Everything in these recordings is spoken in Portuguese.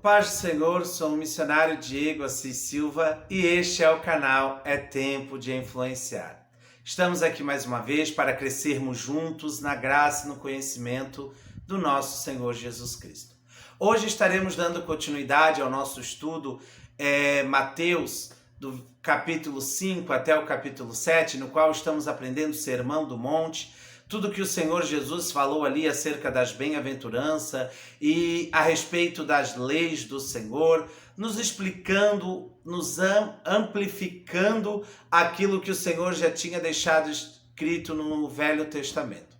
Paz do Senhor, sou o missionário Diego Assis Silva e este é o canal É Tempo de Influenciar. Estamos aqui mais uma vez para crescermos juntos na graça e no conhecimento do nosso Senhor Jesus Cristo. Hoje estaremos dando continuidade ao nosso estudo Mateus, do capítulo 5 até o capítulo 7, no qual estamos aprendendo o Sermão do Monte, tudo que o Senhor Jesus falou ali acerca das bem-aventuranças e a respeito das leis do Senhor, nos explicando, nos amplificando aquilo que o Senhor já tinha deixado escrito no Velho Testamento.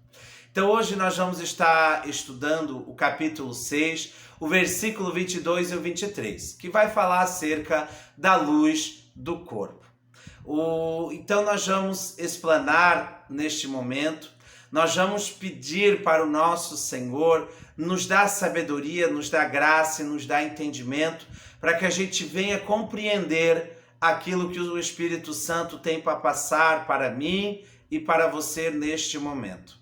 Então hoje nós vamos estar estudando o capítulo 6, o versículo 22 e o 23, que vai falar acerca da luz do corpo. Então nós vamos explanar neste momento. Nós vamos pedir para o nosso Senhor nos dar sabedoria, nos dar graça e nos dar entendimento para que a gente venha compreender aquilo que o Espírito Santo tem para passar para mim e para você neste momento.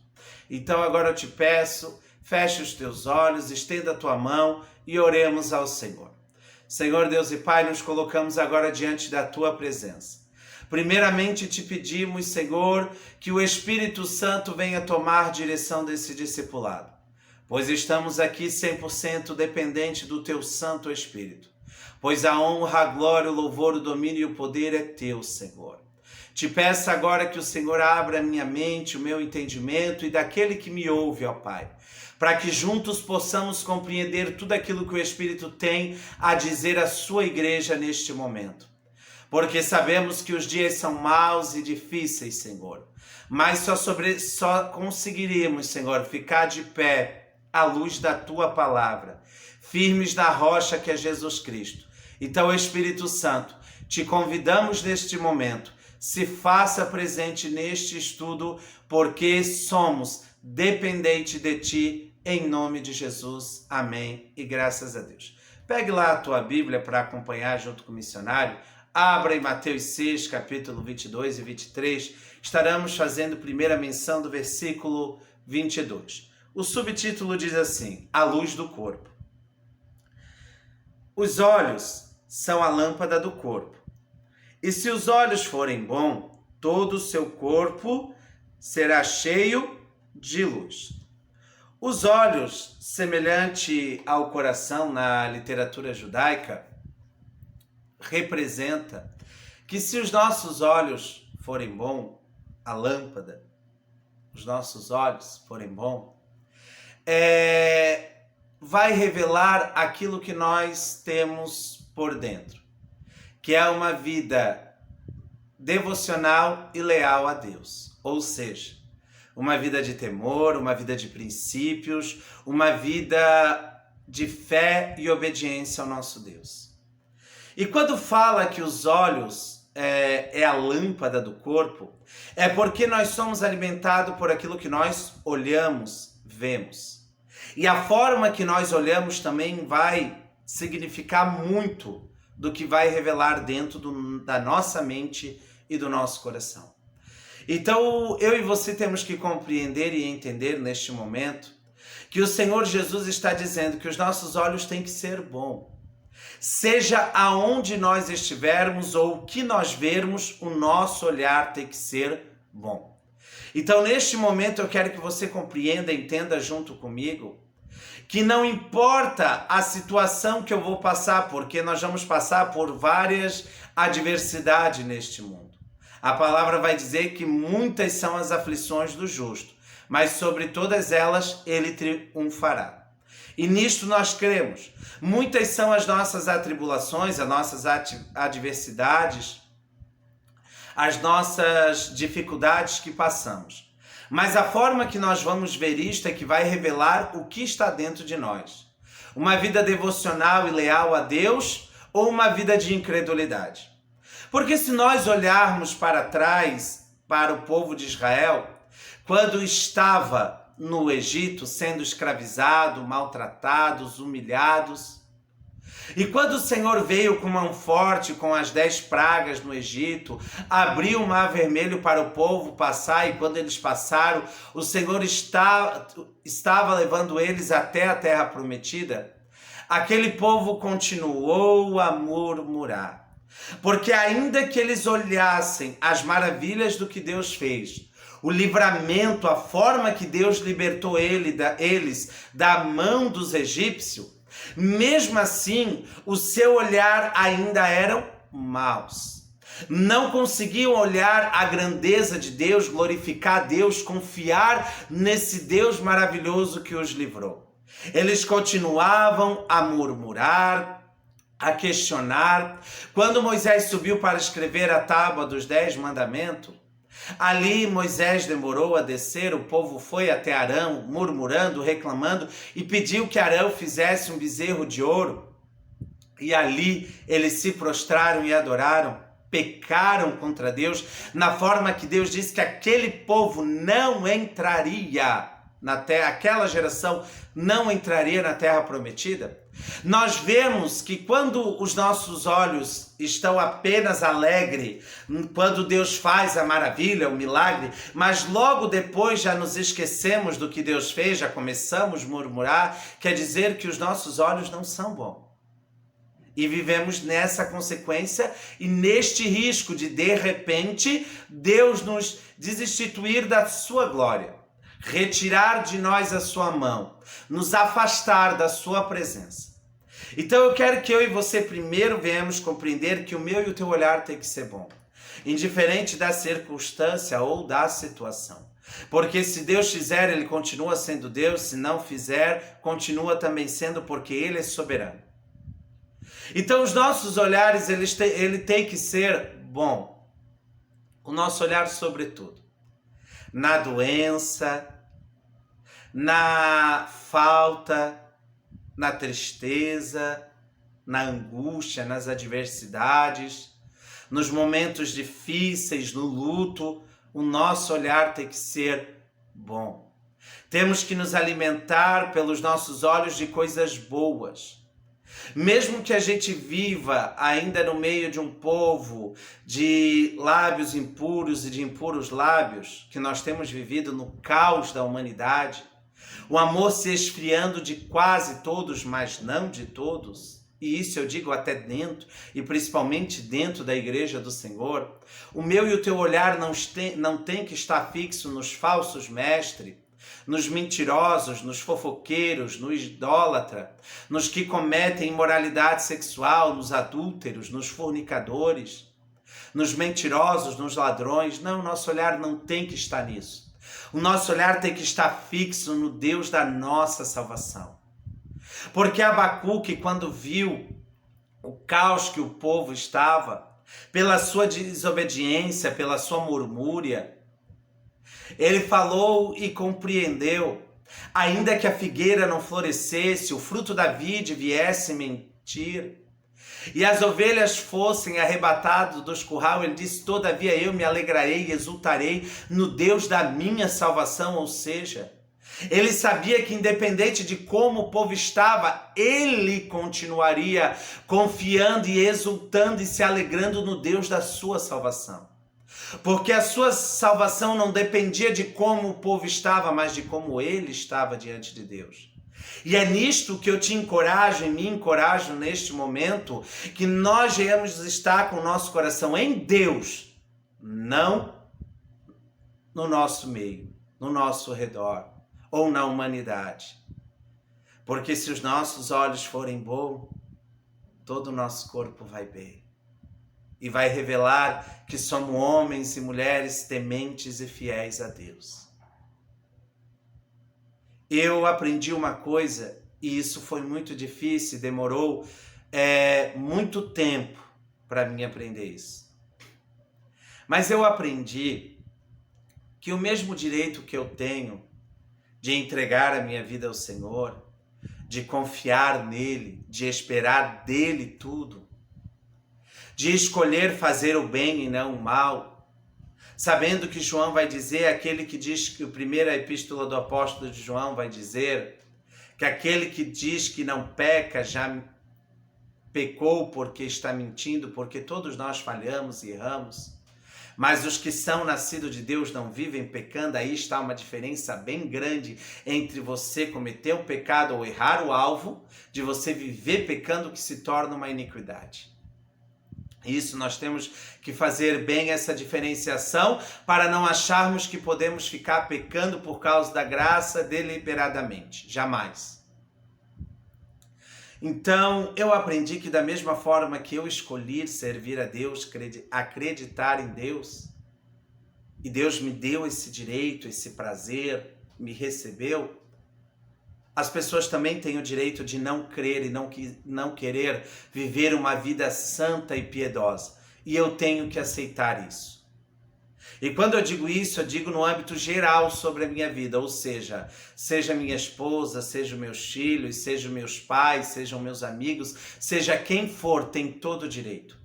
Então agora eu te peço, feche os teus olhos, estenda a tua mão e oremos ao Senhor. Senhor Deus e Pai, nos colocamos agora diante da tua presença. Primeiramente te pedimos, Senhor, que o Espírito Santo venha tomar direção desse discipulado, pois estamos aqui 100% dependente do teu Santo Espírito, pois a honra, a glória, o louvor, o domínio e o poder é teu, Senhor. Te peço agora que o Senhor abra a minha mente, o meu entendimento e daquele que me ouve, ó Pai, para que juntos possamos compreender tudo aquilo que o Espírito tem a dizer à sua igreja neste momento. Porque sabemos que os dias são maus e difíceis, Senhor. Mas só conseguiremos, Senhor, ficar de pé à luz da Tua palavra, firmes na rocha que é Jesus Cristo. Então, Espírito Santo, te convidamos neste momento, se faça presente neste estudo, porque somos dependentes de Ti, em nome de Jesus. Amém e graças a Deus. Pegue lá a tua Bíblia para acompanhar junto com o missionário. Abra em Mateus 6, capítulo 22 e 23, estaremos fazendo primeira menção do versículo 22. O subtítulo diz assim: A luz do corpo. Os olhos são a lâmpada do corpo. E se os olhos forem bons, todo o seu corpo será cheio de luz. Os olhos, semelhante ao coração na literatura judaica, representa que se os nossos olhos forem bons, a lâmpada, os nossos olhos forem bons, vai revelar aquilo que nós temos por dentro, que é uma vida devocional e leal a Deus, ou seja, uma vida de temor, uma vida de princípios, uma vida de fé e obediência ao nosso Deus. E quando fala que os olhos é a lâmpada do corpo, é porque nós somos alimentados por aquilo que nós olhamos, vemos. E a forma que nós olhamos também vai significar muito do que vai revelar dentro da nossa mente e do nosso coração. Então, eu e você temos que compreender e entender neste momento que o Senhor Jesus está dizendo que os nossos olhos têm que ser bons. Seja aonde nós estivermos ou o que nós vermos, o nosso olhar tem que ser bom. Então, neste momento, eu quero que você compreenda, entenda junto comigo, que não importa a situação que eu vou passar, porque nós vamos passar por várias adversidades neste mundo. A palavra vai dizer que muitas são as aflições do justo, mas sobre todas elas ele triunfará. E nisto nós cremos. Muitas são as nossas atribulações, as nossas adversidades, as nossas dificuldades que passamos. Mas a forma que nós vamos ver isto é que vai revelar o que está dentro de nós. Uma vida devocional e leal a Deus ou uma vida de incredulidade? Porque se nós olharmos para trás, para o povo de Israel, quando estava no Egito, sendo escravizado, maltratados, humilhados. E quando o Senhor veio com mão forte, com as 10 pragas no Egito, abriu o mar vermelho para o povo passar, e quando eles passaram, o Senhor estava levando eles até a terra prometida. aquele povo continuou a murmurar. Porque ainda que eles olhassem as maravilhas do que Deus fez, o livramento, a forma que Deus libertou eles da mão dos egípcios, mesmo assim, o seu olhar ainda eram maus. Não conseguiam olhar a grandeza de Deus, glorificar a Deus, confiar nesse Deus maravilhoso que os livrou. Eles continuavam a murmurar, a questionar. Quando Moisés subiu para escrever a tábua dos 10 mandamentos, ali Moisés demorou a descer, o povo foi até Arão, murmurando, reclamando, e pediu que Arão fizesse um bezerro de ouro. E ali eles se prostraram e adoraram, pecaram contra Deus, na forma que Deus disse que aquele povo não entraria na terra, aquela geração não entraria na terra prometida. Nós vemos que quando os nossos olhos estão apenas alegres, quando Deus faz a maravilha, o milagre, mas logo depois já nos esquecemos do que Deus fez, já começamos a murmurar, quer dizer que os nossos olhos não são bons. E vivemos nessa consequência e neste risco de repente, Deus nos destituir da sua glória, retirar de nós a sua mão, nos afastar da sua presença. Então eu quero que eu e você primeiro venhamos compreender que o meu e o teu olhar tem que ser bom, indiferente da circunstância ou da situação. Porque se Deus fizer, Ele continua sendo Deus, se não fizer, continua também sendo, porque Ele é soberano. Então os nossos olhares, ele tem que ser bom. O nosso olhar sobretudo. Na doença, na falta, na tristeza, na angústia, nas adversidades, nos momentos difíceis, no luto, o nosso olhar tem que ser bom. Temos que nos alimentar pelos nossos olhos de coisas boas. Mesmo que a gente viva ainda no meio de um povo de lábios impuros e de impuros lábios, que nós temos vivido no caos da humanidade, o amor se esfriando de quase todos, mas não de todos, e isso eu digo até dentro, e principalmente dentro da igreja do Senhor, o meu e o teu olhar não tem que estar fixo nos falsos mestres, nos mentirosos, nos fofoqueiros, no idólatra, nos que cometem imoralidade sexual, nos adúlteros, nos fornicadores, nos mentirosos, nos ladrões. Não, nosso olhar não tem que estar nisso. O nosso olhar tem que estar fixo no Deus da nossa salvação. Porque Abacuque, quando viu o caos que o povo estava, pela sua desobediência, pela sua murmúria, ele falou e compreendeu, ainda que a figueira não florescesse, o fruto da vide viesse mentir, e as ovelhas fossem arrebatadas dos curral, ele disse, todavia eu me alegrarei e exultarei no Deus da minha salvação, ou seja, ele sabia que independente de como o povo estava, ele continuaria confiando e exultando e se alegrando no Deus da sua salvação. Porque a sua salvação não dependia de como o povo estava, mas de como ele estava diante de Deus. E é nisto que eu te encorajo e me encorajo neste momento, que nós venhamos estar com o nosso coração em Deus, não no nosso meio, no nosso redor ou na humanidade. Porque se os nossos olhos forem bons, todo o nosso corpo vai bem. E vai revelar que somos homens e mulheres tementes e fiéis a Deus. Eu aprendi uma coisa, e isso foi muito difícil, demorou muito tempo para mim aprender isso. Mas eu aprendi que o mesmo direito que eu tenho de entregar a minha vida ao Senhor, de confiar nele, de esperar dele tudo, de escolher fazer o bem e não o mal, sabendo que João vai dizer, aquele que diz que a primeira epístola do apóstolo de João vai dizer, que aquele que diz que não peca já pecou porque está mentindo, porque todos nós falhamos e erramos. Mas os que são nascidos de Deus não vivem pecando. Aí está uma diferença bem grande entre você cometer um pecado ou errar o alvo, de você viver pecando, que se torna uma iniquidade. Isso nós temos que fazer bem essa diferenciação para não acharmos que podemos ficar pecando por causa da graça deliberadamente. Jamais. Então, eu aprendi que da mesma forma que eu escolhi servir a Deus, acreditar em Deus, e Deus me deu esse direito, esse prazer, me recebeu, as pessoas também têm o direito de não crer e não querer viver uma vida santa e piedosa. E eu tenho que aceitar isso. E quando eu digo isso, eu digo no âmbito geral sobre a minha vida, ou seja minha esposa, seja meus filhos, seja meus pais, sejam meus amigos, seja quem for, tem todo o direito.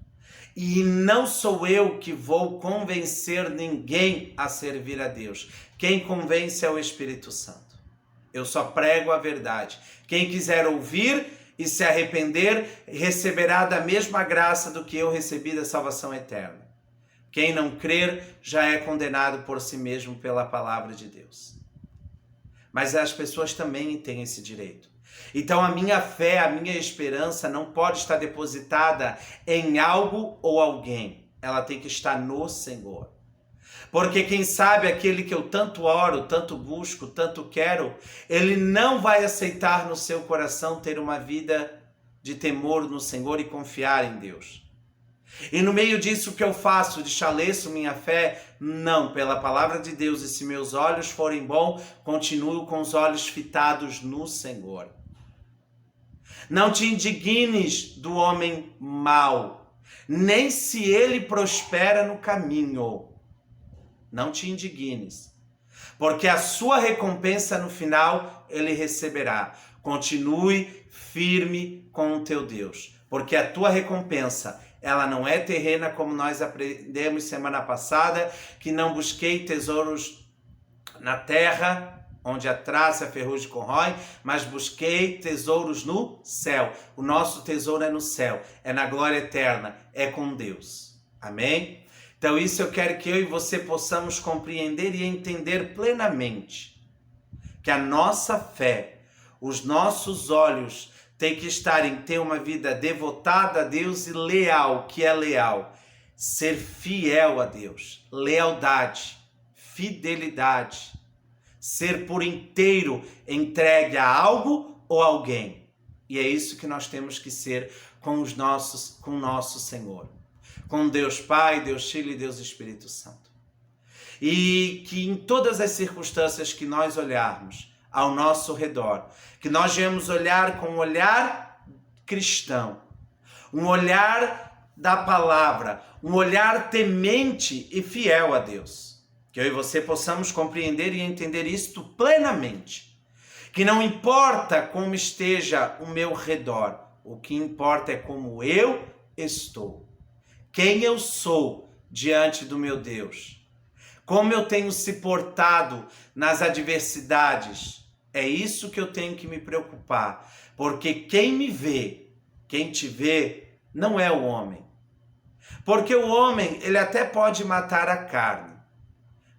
E não sou eu que vou convencer ninguém a servir a Deus. Quem convence é o Espírito Santo. Eu só prego a verdade. Quem quiser ouvir e se arrepender, receberá da mesma graça do que eu recebi da salvação eterna. Quem não crer já é condenado por si mesmo pela palavra de Deus. Mas as pessoas também têm esse direito. Então a minha fé, a minha esperança não pode estar depositada em algo ou alguém. Ela tem que estar no Senhor. Porque quem sabe aquele que eu tanto oro, tanto busco, tanto quero, ele não vai aceitar no seu coração ter uma vida de temor no Senhor e confiar em Deus. E no meio disso, o que eu faço? Desfaleço minha fé? Não, pela palavra de Deus. E se meus olhos forem bons, continuo com os olhos fitados no Senhor. Não te indignes do homem mau, nem se ele prospera no caminho. Não te indignes, porque a sua recompensa no final ele receberá. Continue firme com o teu Deus, porque a tua recompensa ela não é terrena, como nós aprendemos semana passada, que não busquei tesouros na terra, onde a traça e a ferrugem corrói, mas busquei tesouros no céu. O nosso tesouro é no céu, é na glória eterna, é com Deus. Amém? Então isso eu quero que eu e você possamos compreender e entender plenamente. Que a nossa fé, os nossos olhos têm que estar em ter uma vida devotada a Deus e leal. O que é leal? Ser fiel a Deus. Lealdade, fidelidade. Ser por inteiro entregue a algo ou alguém. E é isso que nós temos que ser com o nosso Senhor. Com Deus Pai, Deus Filho e Deus Espírito Santo. E que em todas as circunstâncias que nós olharmos ao nosso redor, que nós viemos olhar com um olhar cristão, um olhar da palavra, um olhar temente e fiel a Deus. Que eu e você possamos compreender e entender isto plenamente. Que não importa como esteja o meu redor, o que importa é como eu estou. Quem eu sou diante do meu Deus. Como eu tenho se portado nas adversidades. É isso que eu tenho que me preocupar. Porque quem me vê, quem te vê, não é o homem. Porque o homem, ele até pode matar a carne.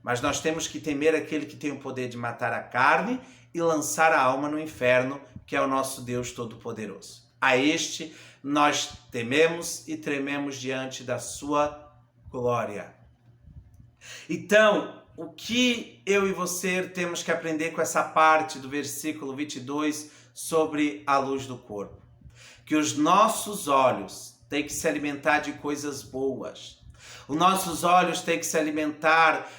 Mas nós temos que temer aquele que tem o poder de matar a carne e lançar a alma no inferno, que é o nosso Deus Todo-Poderoso. A este nós tememos e trememos diante da sua glória. Então, o que eu e você temos que aprender com essa parte do versículo 22 sobre a luz do corpo? Que os nossos olhos têm que se alimentar de coisas boas. Os nossos olhos têm que se alimentar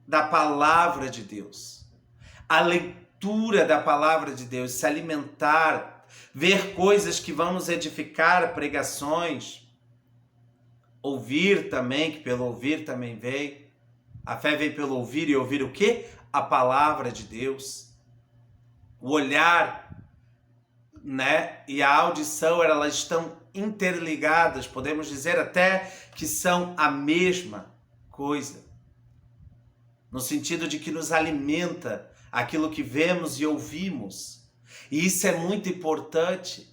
da palavra de Deus. A leitura da palavra de Deus, se alimentar, ver coisas que vão nos edificar, pregações, ouvir também, que pelo ouvir também vem. A fé vem pelo ouvir e ouvir o quê? A palavra de Deus. O olhar, né? E a audição, elas estão interligadas. Podemos dizer até que são a mesma coisa. No sentido de que nos alimenta aquilo que vemos e ouvimos. E isso é muito importante.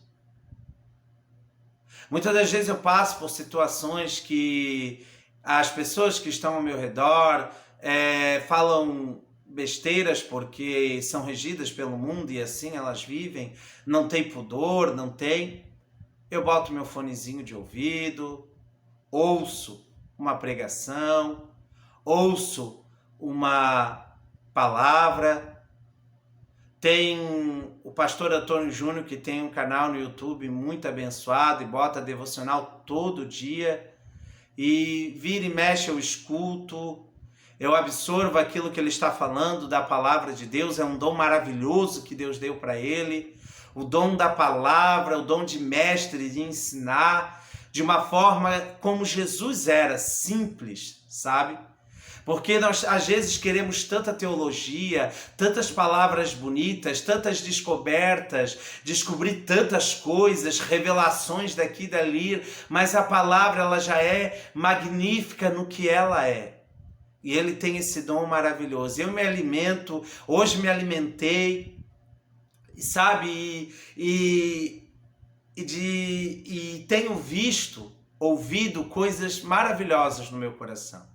Muitas das vezes eu passo por situações que As pessoas que estão ao meu redor falam besteiras porque são regidas pelo mundo e assim elas vivem, não tem pudor, não tem. Eu boto meu fonezinho de ouvido, ouço uma pregação, ouço uma palavra. Tem o pastor Antônio Júnior, que tem um canal no YouTube muito abençoado e bota devocional todo dia. E vira e mexe eu escuto, eu absorvo aquilo que ele está falando da palavra de Deus. É um dom maravilhoso que Deus deu para ele. O dom da palavra, o dom de mestre, de ensinar de uma forma como Jesus era, simples, sabe? Porque nós às vezes queremos tanta teologia, tantas palavras bonitas, tantas descobertas, descobrir tantas coisas, revelações daqui e dali, mas a palavra ela já é magnífica no que ela é. E ele tem esse dom maravilhoso. Eu me alimento, hoje me alimentei, sabe? E tenho visto, ouvido coisas maravilhosas no meu coração.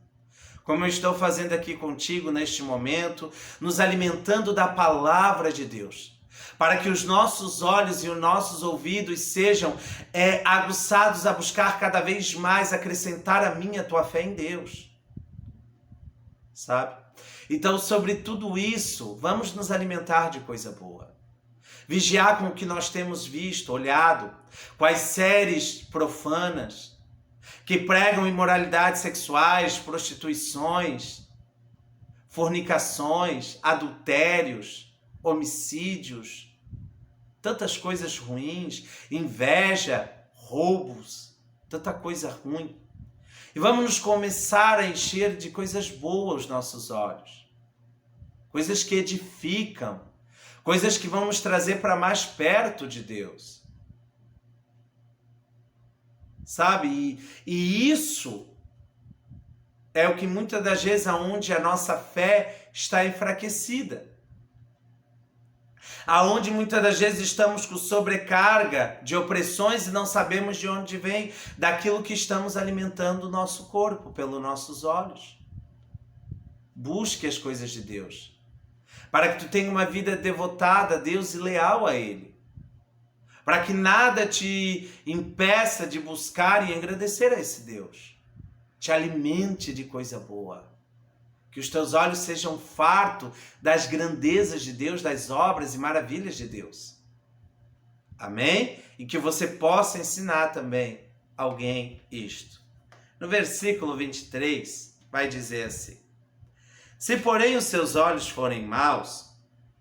Como eu estou fazendo aqui contigo neste momento, nos alimentando da palavra de Deus, para que os nossos olhos e os nossos ouvidos sejam aguçados a buscar cada vez mais acrescentar a minha, a tua fé em Deus, sabe? Então, sobre tudo isso, vamos nos alimentar de coisa boa. Vigiar com o que nós temos visto, olhado, quais séries profanas, que pregam imoralidades sexuais, prostituições, fornicações, adultérios, homicídios, tantas coisas ruins, inveja, roubos, tanta coisa ruim. E vamos nos começar a encher de coisas boas os nossos olhos, coisas que edificam, coisas que vão nos trazer para mais perto de Deus. Sabe? E isso é o que muitas das vezes aonde a nossa fé está enfraquecida. Aonde muitas das vezes estamos com sobrecarga de opressões e não sabemos de onde vem, daquilo que estamos alimentando o nosso corpo, pelos nossos olhos. Busque as coisas de Deus, para que tu tenha uma vida devotada a Deus e leal a Ele. Para que nada te impeça de buscar e agradecer a esse Deus. Te alimente de coisa boa. Que os teus olhos sejam fartos das grandezas de Deus, das obras e maravilhas de Deus. Amém? E que você possa ensinar também alguém isto. No versículo 23, vai dizer assim: se porém os seus olhos forem maus,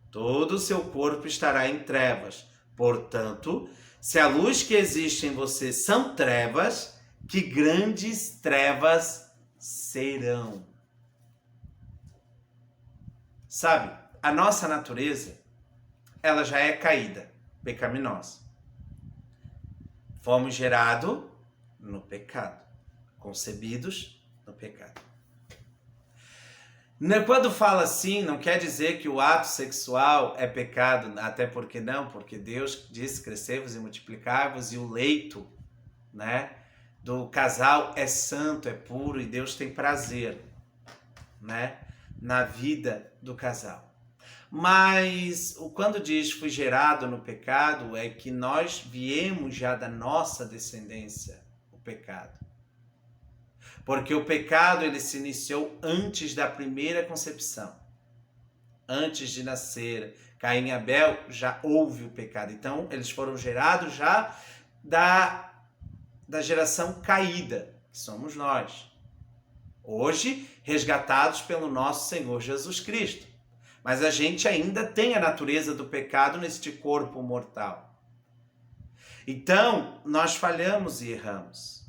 todo o seu corpo estará em trevas. Portanto, se a luz que existe em você são trevas, que grandes trevas serão. Sabe, a nossa natureza, ela já é caída, pecaminosa. Fomos gerados no pecado, concebidos no pecado. Quando fala assim, não quer dizer que o ato sexual é pecado, até porque não, porque Deus disse: crescei-vos e multiplicai-vos, e o leito, né, do casal é santo, é puro, e Deus tem prazer, né, na vida do casal. Mas quando diz fui gerado no pecado, é que nós viemos já da nossa descendência, o pecado. Porque o pecado ele se iniciou antes da primeira concepção. Antes de nascer Caim e Abel, já houve o pecado. Então, eles foram gerados já da geração caída, que somos nós. Hoje, resgatados pelo nosso Senhor Jesus Cristo. Mas a gente ainda tem a natureza do pecado neste corpo mortal. Então, nós falhamos e erramos.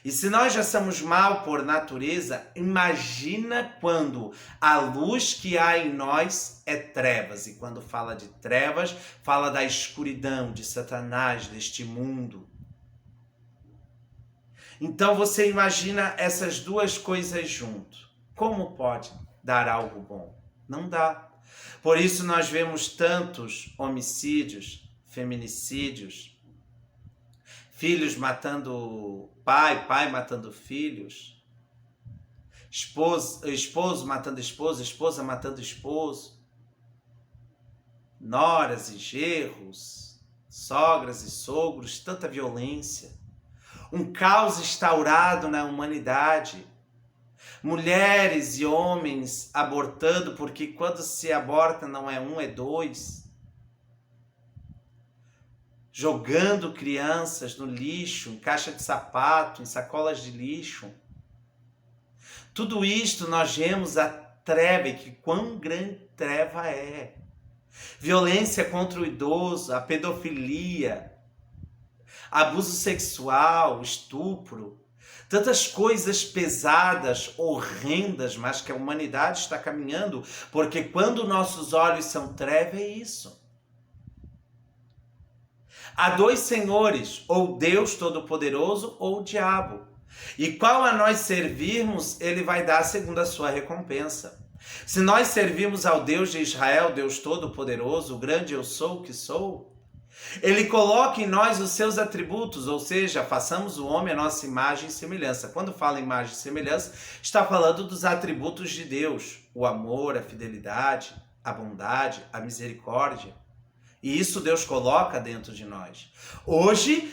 E se nós já somos mal por natureza, imagina quando a luz que há em nós é trevas. E quando fala de trevas, fala da escuridão, de Satanás, deste mundo. Então você imagina essas duas coisas junto. Como pode dar algo bom? Não dá. Por isso nós vemos tantos homicídios, feminicídios, filhos matando pai, pai matando filhos, esposo matando esposa, esposa matando esposo, noras e genros, sogras e sogros, tanta violência, um caos instaurado na humanidade, mulheres e homens abortando, porque quando se aborta não é um, é dois, jogando crianças no lixo, em caixa de sapato, em sacolas de lixo. Tudo isto nós vemos a treva, e que quão grande treva é. Violência contra o idoso, a pedofilia, abuso sexual, estupro, tantas coisas pesadas, horrendas, mas que a humanidade está caminhando, porque quando nossos olhos são treva, é isso. Há dois senhores, ou Deus Todo-Poderoso ou o diabo. E qual a nós servirmos, ele vai dar segundo a sua recompensa. Se nós servirmos ao Deus de Israel, Deus Todo-Poderoso, o grande eu sou o que sou, ele coloca em nós os seus atributos, ou seja, façamos o homem a nossa imagem e semelhança. Quando fala imagem e semelhança, está falando dos atributos de Deus, o amor, a fidelidade, a bondade, a misericórdia. E isso Deus coloca dentro de nós. Hoje,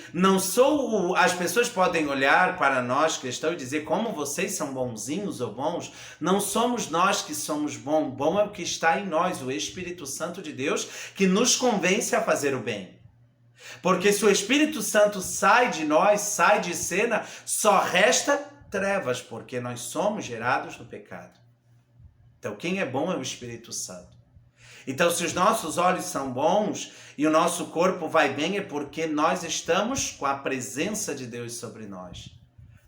as pessoas podem olhar para nós cristãos e dizer como vocês são bonzinhos ou bons. Não somos nós que somos bom. Bom é o que está em nós, o Espírito Santo de Deus, que nos convence a fazer o bem. Porque se o Espírito Santo sai de nós, sai de cena, só resta trevas, porque nós somos gerados no pecado. Então quem é bom é o Espírito Santo. Então, se os nossos olhos são bons e o nosso corpo vai bem, é porque nós estamos com a presença de Deus sobre nós.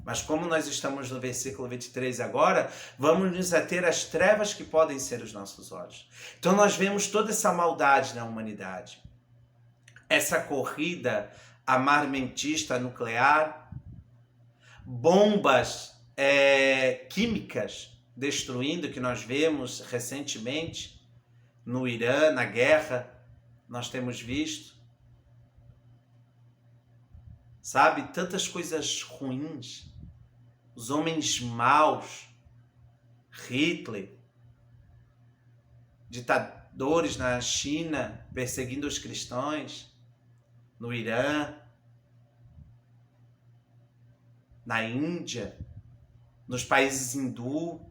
Mas como nós estamos no versículo 23 agora, vamos nos ater às trevas que podem ser os nossos olhos. Então, nós vemos toda essa maldade na humanidade. Essa corrida armamentista nuclear, bombas químicas destruindo, que nós vemos recentemente, no Irã, na guerra, nós temos visto. Sabe, tantas coisas ruins. Os homens maus, Hitler, ditadores na China perseguindo os cristãos, no Irã, na Índia, nos países hindu,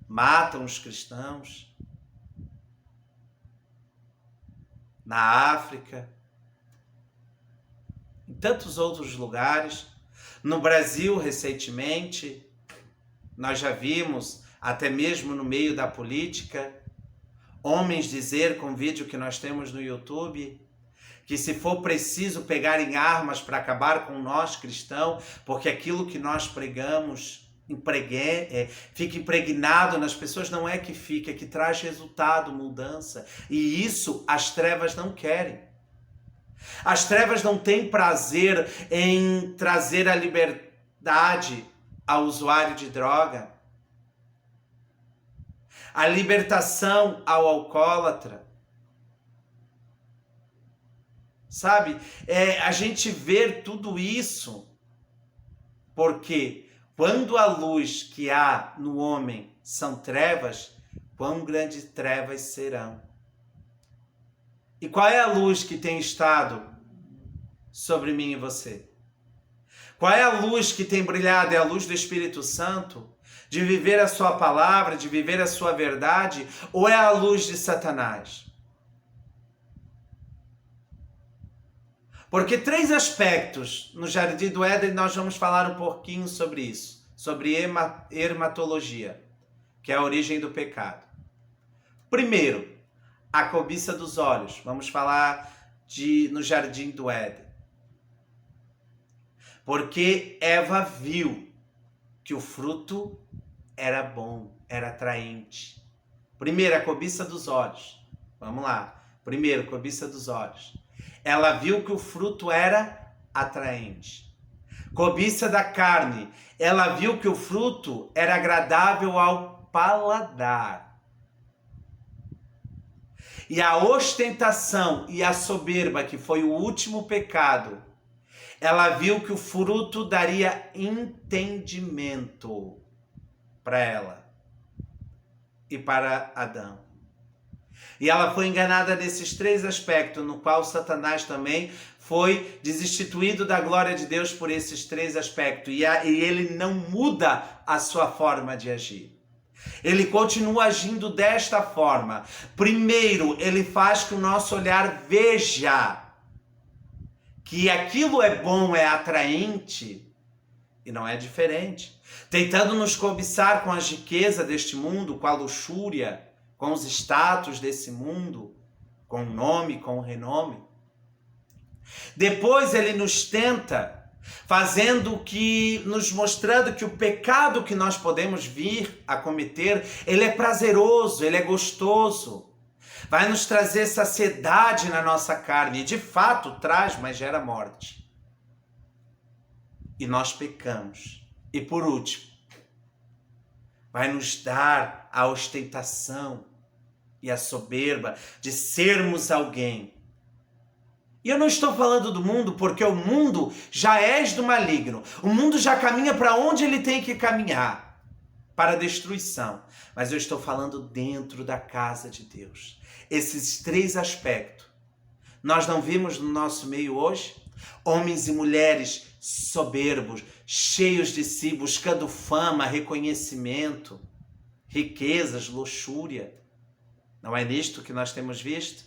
matam os cristãos. Na África, em tantos outros lugares. No Brasil, recentemente, nós já vimos, até mesmo no meio da política, homens dizer, com vídeo que nós temos no YouTube, que se for preciso pegarem armas para acabar com nós cristãos, porque aquilo que nós pregamos fica impregnado nas pessoas, não é que fica, é que traz resultado, mudança. E isso as trevas não querem. As trevas não têm prazer em trazer a liberdade ao usuário de droga, a libertação ao alcoólatra. Sabe, a gente vê tudo isso porque quando a luz que há no homem são trevas, quão grandes trevas serão. E qual é a luz que tem estado sobre mim e você? Qual é a luz que tem brilhado? É a luz do Espírito Santo? De viver a sua palavra, de viver a sua verdade? Ou é a luz de Satanás? Porque 3 aspectos no Jardim do Éden, nós vamos falar um pouquinho sobre isso. Sobre hematologia, que é a origem do pecado. Primeiro, a cobiça dos olhos. Vamos falar no Jardim do Éden. Porque Eva viu que o fruto era bom, era atraente. Primeiro, a cobiça dos olhos. Vamos lá. Primeiro, cobiça dos olhos. Ela viu que o fruto era atraente. Cobiça da carne. Ela viu que o fruto era agradável ao paladar. E a ostentação e a soberba, que foi o último pecado, ela viu que o fruto daria entendimento para ela. e para Adão. E ela foi enganada nesses três aspectos, no qual Satanás também foi destituído da glória de Deus por esses três aspectos. E ele não muda a sua forma de agir. Ele continua agindo desta forma. Primeiro, ele faz que o nosso olhar veja que aquilo é bom, é atraente, e não é diferente. Tentando nos cobiçar com as riquezas deste mundo, com a luxúria, com os status desse mundo, com o nome, com o renome. Depois ele nos tenta, nos mostrando que o pecado que nós podemos vir a cometer, ele é prazeroso, ele é gostoso. Vai nos trazer saciedade na nossa carne. E de fato traz, mas gera morte. E nós pecamos. E por último, vai nos dar a ostentação e a soberba de sermos alguém. E eu não estou falando do mundo, porque o mundo já é do maligno. O mundo já caminha para onde ele tem que caminhar, para a destruição. Mas eu estou falando dentro da casa de Deus. Esses três aspectos. Nós não vimos no nosso meio hoje? Homens e mulheres soberbos, cheios de si, buscando fama, reconhecimento, riquezas, luxúria. Não é nisto que nós temos visto?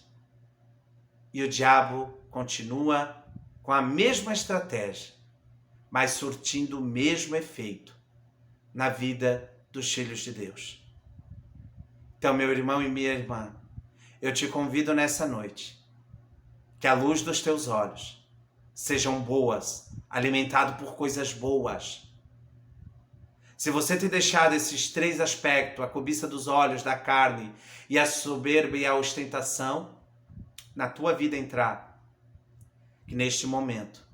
E o diabo continua com a mesma estratégia, mas surtindo o mesmo efeito na vida dos filhos de Deus. Então, meu irmão e minha irmã, eu te convido nessa noite que a luz dos teus olhos sejam boas, alimentado por coisas boas. Se você te deixar desses três aspectos, a cobiça dos olhos, da carne e a soberba e a ostentação, na tua vida entrar, que neste momento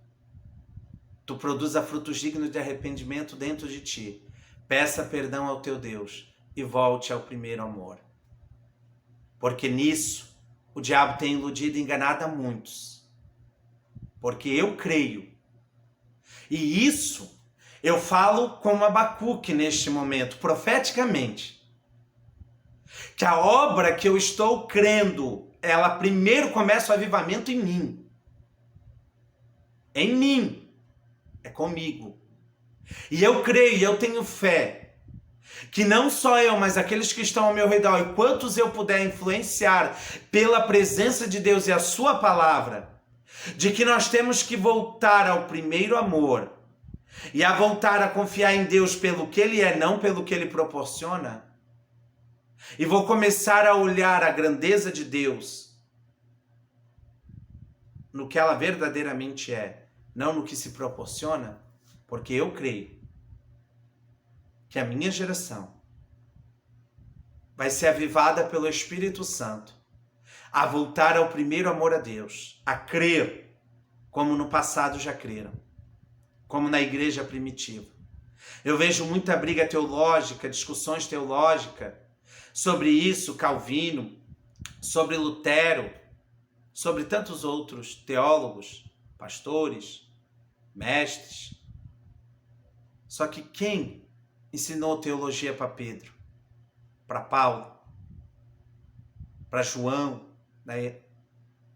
tu produza frutos dignos de arrependimento dentro de ti. Peça perdão ao teu Deus e volte ao primeiro amor. Porque nisso o diabo tem iludido e enganado a muitos. Porque eu creio. E isso eu falo como Abacuque neste momento, profeticamente. Que a obra que eu estou crendo, ela primeiro começa o avivamento em mim. Em mim. É comigo. E eu creio, eu tenho fé, que não só eu, mas aqueles que estão ao meu redor, e quantos eu puder influenciar pela presença de Deus e a sua palavra, de que nós temos que voltar ao primeiro amor, e a voltar a confiar em Deus pelo que Ele é, não pelo que Ele proporciona. E vou começar a olhar a grandeza de Deus no que ela verdadeiramente é, não no que se proporciona, porque eu creio que a minha geração vai ser avivada pelo Espírito Santo a voltar ao primeiro amor a Deus, a crer como no passado já creram, como na igreja primitiva. Eu vejo muita briga teológica, discussões teológicas sobre isso, Calvino, sobre Lutero, sobre tantos outros teólogos, pastores, mestres. Só que quem ensinou teologia para Pedro, para Paulo, para João, né?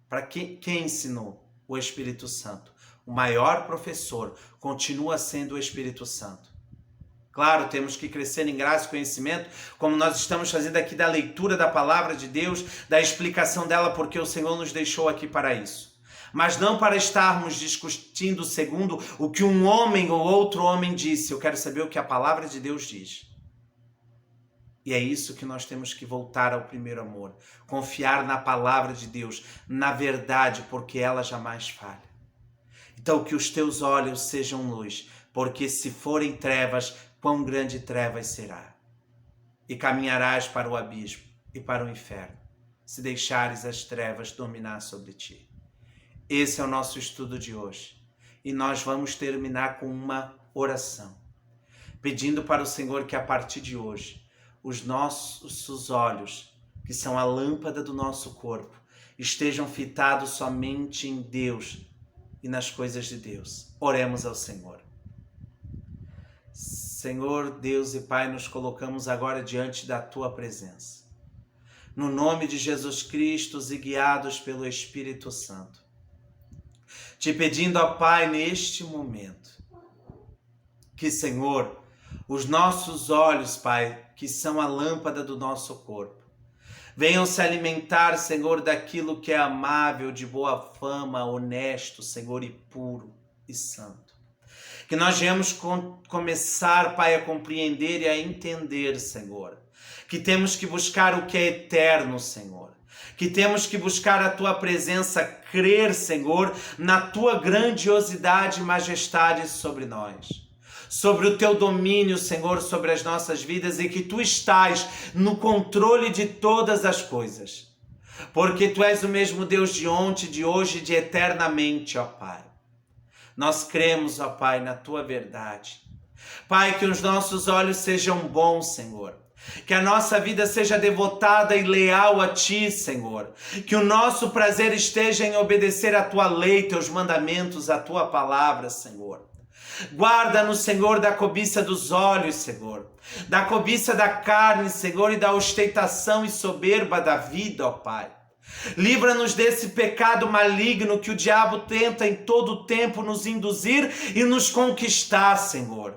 Para quem ensinou? O Espírito Santo. O maior professor continua sendo o Espírito Santo. Claro, temos que crescer em graça e conhecimento, como nós estamos fazendo aqui da leitura da palavra de Deus, da explicação dela, porque o Senhor nos deixou aqui para isso. Mas não para estarmos discutindo segundo o que um homem ou outro homem disse. Eu quero saber o que a palavra de Deus diz. E é isso que nós temos que voltar ao primeiro amor. Confiar na palavra de Deus, na verdade, porque ela jamais falha. Então que os teus olhos sejam luz, porque se forem trevas, quão grande trevas será. E caminharás para o abismo e para o inferno, se deixares as trevas dominar sobre ti. Esse é o nosso estudo de hoje. E nós vamos terminar com uma oração, pedindo para o Senhor que a partir de hoje, os nossos olhos, que são a lâmpada do nosso corpo, estejam fitados somente em Deus e nas coisas de Deus. Oremos ao Senhor. Senhor, Deus e Pai, nos colocamos agora diante da Tua presença. No nome de Jesus Cristo e guiados pelo Espírito Santo. Te pedindo, ó Pai, neste momento, que, Senhor, os nossos olhos, Pai, que são a lâmpada do nosso corpo, venham se alimentar, Senhor, daquilo que é amável, de boa fama, honesto, Senhor, e puro e santo. Que nós venhamos começar, Pai, a compreender e a entender, Senhor, que temos que buscar o que é eterno, Senhor. Que temos que buscar a Tua presença, crer, Senhor, na Tua grandiosidade e majestade sobre nós. Sobre o Teu domínio, Senhor, sobre as nossas vidas e que Tu estás no controle de todas as coisas. Porque Tu és o mesmo Deus de ontem, de hoje e de eternamente, ó Pai. Nós cremos, ó Pai, na Tua verdade. Pai, que os nossos olhos sejam bons, Senhor. Que a nossa vida seja devotada e leal a Ti, Senhor. Que o nosso prazer esteja em obedecer a Tua lei, Teus mandamentos, a Tua palavra, Senhor. Guarda-nos, Senhor, da cobiça dos olhos, Senhor. Da cobiça da carne, Senhor, e da ostentação e soberba da vida, ó Pai. Livra-nos desse pecado maligno que o diabo tenta em todo o tempo nos induzir e nos conquistar, Senhor.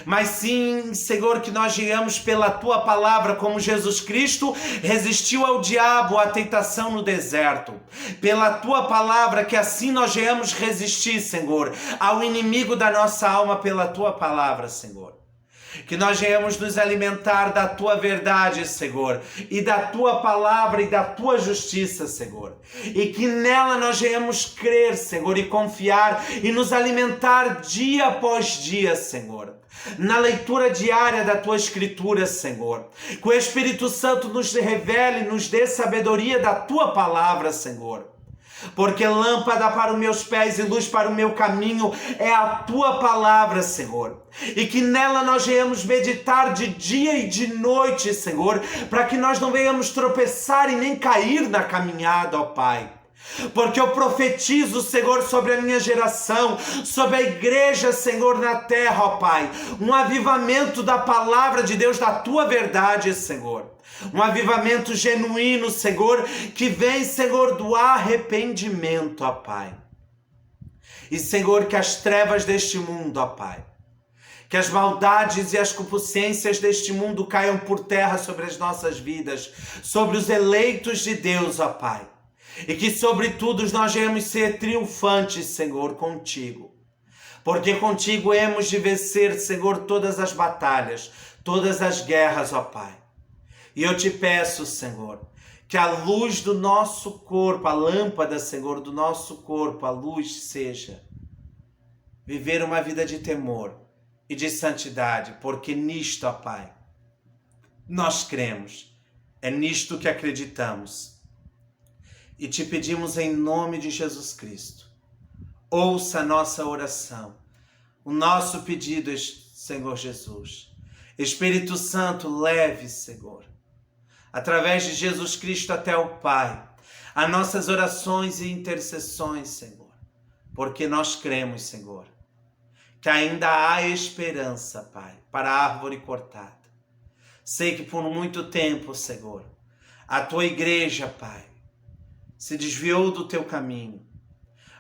Mas sim, Senhor, que nós guiamos pela Tua palavra, como Jesus Cristo resistiu ao diabo, à tentação no deserto. Pela Tua palavra, que assim nós viemos resistir, Senhor, ao inimigo da nossa alma pela Tua palavra, Senhor. Que nós venhamos nos alimentar da Tua verdade, Senhor, e da Tua palavra e da Tua justiça, Senhor. E que nela nós venhamos crer, Senhor, e confiar e nos alimentar dia após dia, Senhor. Na leitura diária da Tua Escritura, Senhor. Que o Espírito Santo nos revele, nos dê sabedoria da Tua palavra, Senhor. Porque lâmpada para os meus pés e luz para o meu caminho é a Tua palavra, Senhor. E que nela nós venhamos meditar de dia e de noite, Senhor, para que nós não venhamos tropeçar e nem cair na caminhada, ó Pai. Porque eu profetizo, Senhor, sobre a minha geração, sobre a igreja, Senhor, na terra, ó Pai, um avivamento da palavra de Deus, da Tua verdade, Senhor. Um avivamento genuíno, Senhor, que vem, Senhor, do arrependimento, ó Pai. E, Senhor, que as trevas deste mundo, ó Pai, que as maldades e as concupiscências deste mundo caiam por terra sobre as nossas vidas, sobre os eleitos de Deus, ó Pai. E que, sobretudo, nós venhamos ser triunfantes, Senhor, contigo. Porque contigo hemos de vencer, Senhor, todas as batalhas, todas as guerras, ó Pai. E eu te peço, Senhor, que a luz do nosso corpo, a lâmpada, Senhor, do nosso corpo, a luz seja viver uma vida de temor e de santidade, porque nisto, ó Pai, nós cremos, é nisto que acreditamos. E te pedimos em nome de Jesus Cristo, ouça a nossa oração, o nosso pedido, Senhor Jesus. Espírito Santo, leve, Senhor, através de Jesus Cristo até o Pai, as nossas orações e intercessões, Senhor, porque nós cremos, Senhor, que ainda há esperança, Pai, para a árvore cortada. Sei que por muito tempo, Senhor, a Tua igreja, Pai, se desviou do Teu caminho,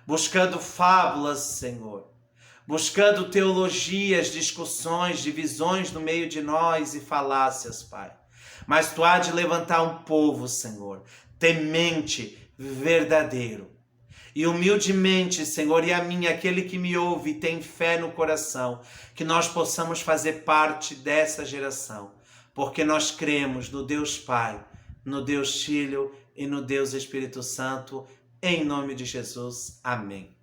buscando fábulas, Senhor, buscando teologias, discussões, divisões no meio de nós e falácias, Pai. Mas Tu há de levantar um povo, Senhor, temente, verdadeiro. E humildemente, Senhor, e a mim, aquele que me ouve e tem fé no coração, que nós possamos fazer parte dessa geração, porque nós cremos no Deus Pai, no Deus Filho e no Deus Espírito Santo, em nome de Jesus. Amém.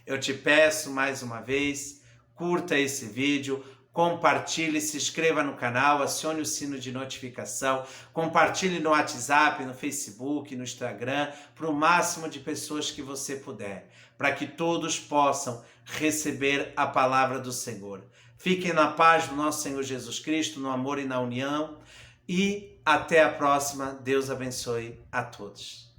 Eu te peço mais uma vez, curta esse vídeo, compartilhe, se inscreva no canal, acione o sino de notificação, compartilhe no WhatsApp, no Facebook, no Instagram, para o máximo de pessoas que você puder, para que todos possam receber a palavra do Senhor. Fiquem na paz do nosso Senhor Jesus Cristo, no amor e na união, e até a próxima. Deus abençoe a todos.